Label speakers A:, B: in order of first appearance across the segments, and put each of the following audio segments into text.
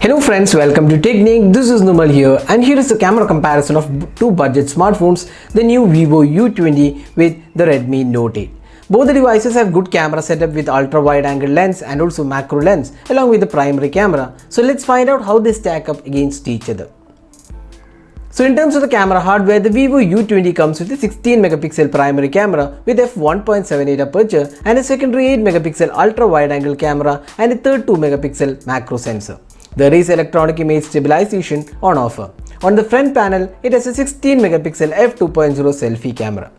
A: Hello friends, welcome to Technique. This is Numal here, and here is the camera comparison of two budget smartphones, the new Vivo U20 with the Redmi Note 8. Both the devices have good camera setup with ultra wide angle lens and also macro lens along with the primary camera. So let's find out how they stack up against each other. So in terms of the camera hardware, the Vivo U20 comes with a 16 megapixel primary camera with f1.78 aperture and a secondary 8 megapixel ultra wide angle camera and a third 2 megapixel macro sensor. There is electronic image stabilization on offer. On the front panel, it has a 16 megapixel f2.0 selfie camera.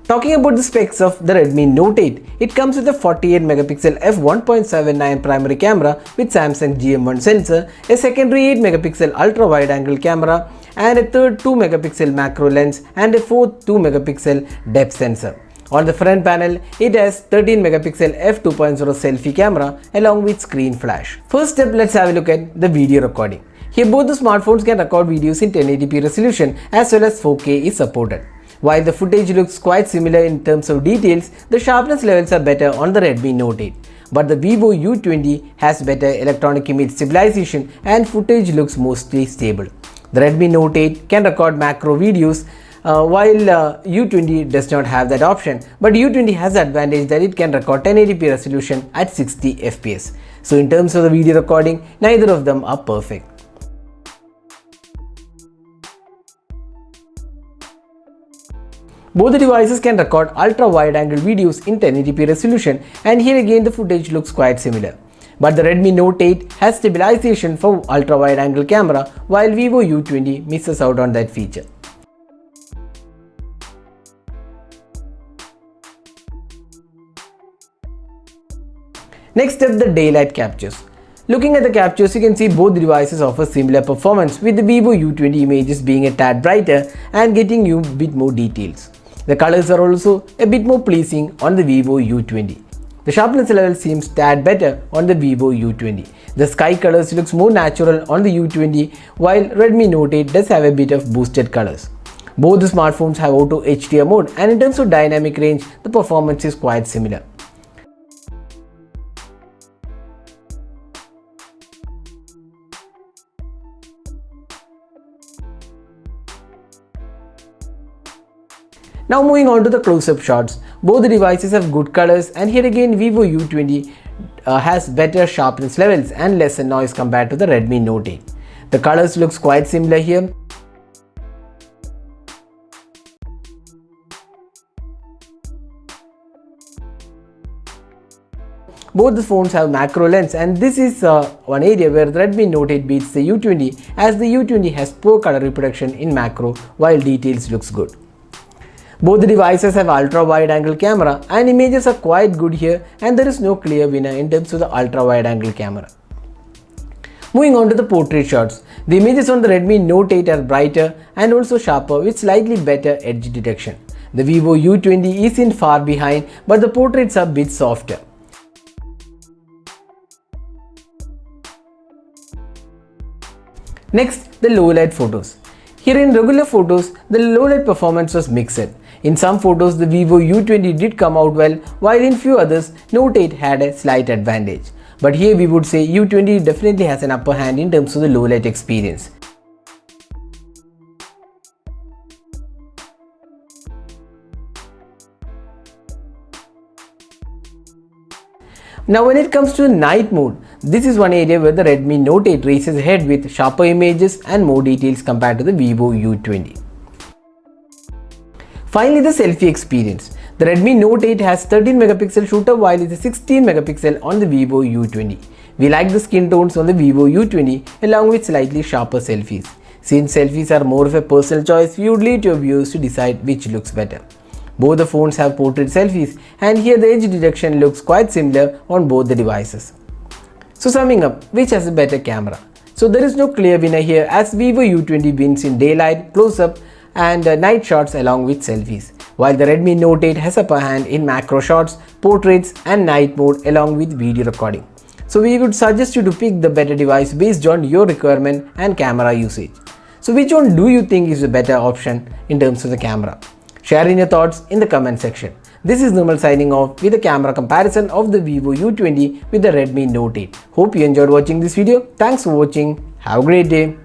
A: Talking about the specs of the Redmi Note 8, it comes with a 48 megapixel f1.79 primary camera with Samsung GM1 sensor, a secondary 8 megapixel ultra wide angle camera and a third 2 megapixel macro lens and a fourth 2 megapixel depth sensor. On the front panel, it has 13 megapixel f2.0 selfie camera along with screen flash. First step, let's have a look at the video recording. Here both the smartphones can record videos in 1080p resolution as well as 4K is supported. While the footage looks quite similar in terms of details, the sharpness levels are better on the Redmi Note 8. But the Vivo U20 has better electronic image stabilization and footage looks mostly stable. The Redmi Note 8 can record macro videos while U20 does not have that option, but U20 has the advantage that it can record 1080p resolution at 60 fps. So in terms of the video recording, neither of them are perfect. Both the devices can record ultra wide angle videos in 1080p resolution, and here again the footage looks quite similar. But the Redmi Note 8 has stabilization for ultra wide angle camera while Vivo U20 misses out on that feature. Next up, the daylight captures. Looking at the captures, you can see both the devices offer similar performance, with the Vivo U20 images being a tad brighter and getting you a bit more details. The colors are also a bit more pleasing on the Vivo U20. The sharpness level seems tad better on the Vivo U20. The sky colors looks more natural on the U20 while Redmi Note 8 does have a bit of boosted colors. Both the smartphones have auto HDR mode, and in terms of dynamic range, the performance is quite similar. Now moving on to the close-up shots, both the devices have good colors, and here again Vivo U20 has better sharpness levels and lesser noise compared to the Redmi Note 8. The colors looks quite similar here. Both the phones have macro lens, and this is one area where the Redmi Note 8 beats the U20, as the U20 has poor color reproduction in macro while details looks good. Both the devices have ultra wide angle camera, and images are quite good here, and there is no clear winner in terms of the ultra wide angle camera. Moving on to the portrait shots, the images on the Redmi Note 8 are brighter and also sharper with slightly better edge detection. The Vivo U20 is in far behind, but the portraits are a bit softer. Next, the low light photos. Here in regular photos, the low light performance was mixed. In some photos, the Vivo U20 did come out well, while in few others, Note 8 had a slight advantage. But here we would say U20 definitely has an upper hand in terms of the low light experience. Now when it comes to night mode, this is one area where the Redmi Note 8 races ahead with sharper images and more details compared to the Vivo U20. Finally, the selfie experience. The Redmi Note 8 has 13 megapixel shooter while it is 16 megapixel on the Vivo U20. We like the skin tones on the Vivo U20 along with slightly sharper selfies. Since selfies are more of a personal choice, we would leave your viewers to decide which looks better. Both the phones have portrait selfies, and here the edge detection looks quite similar on both the devices. So summing up, which has a better camera? So there is no clear winner here, as Vivo U20 wins in daylight, close-up and night shots along with selfies, while the Redmi Note 8 has upper hand in macro shots, portraits and night mode along with video recording. So we would suggest you to pick the better device based on your requirement and camera usage. So which one do you think is a better option in terms of the camera? Share in your thoughts in the comment section. This is Nirmal signing off with a camera comparison of the Vivo U20 with the Redmi Note 8. Hope you enjoyed watching this video. Thanks for watching. Have a great day.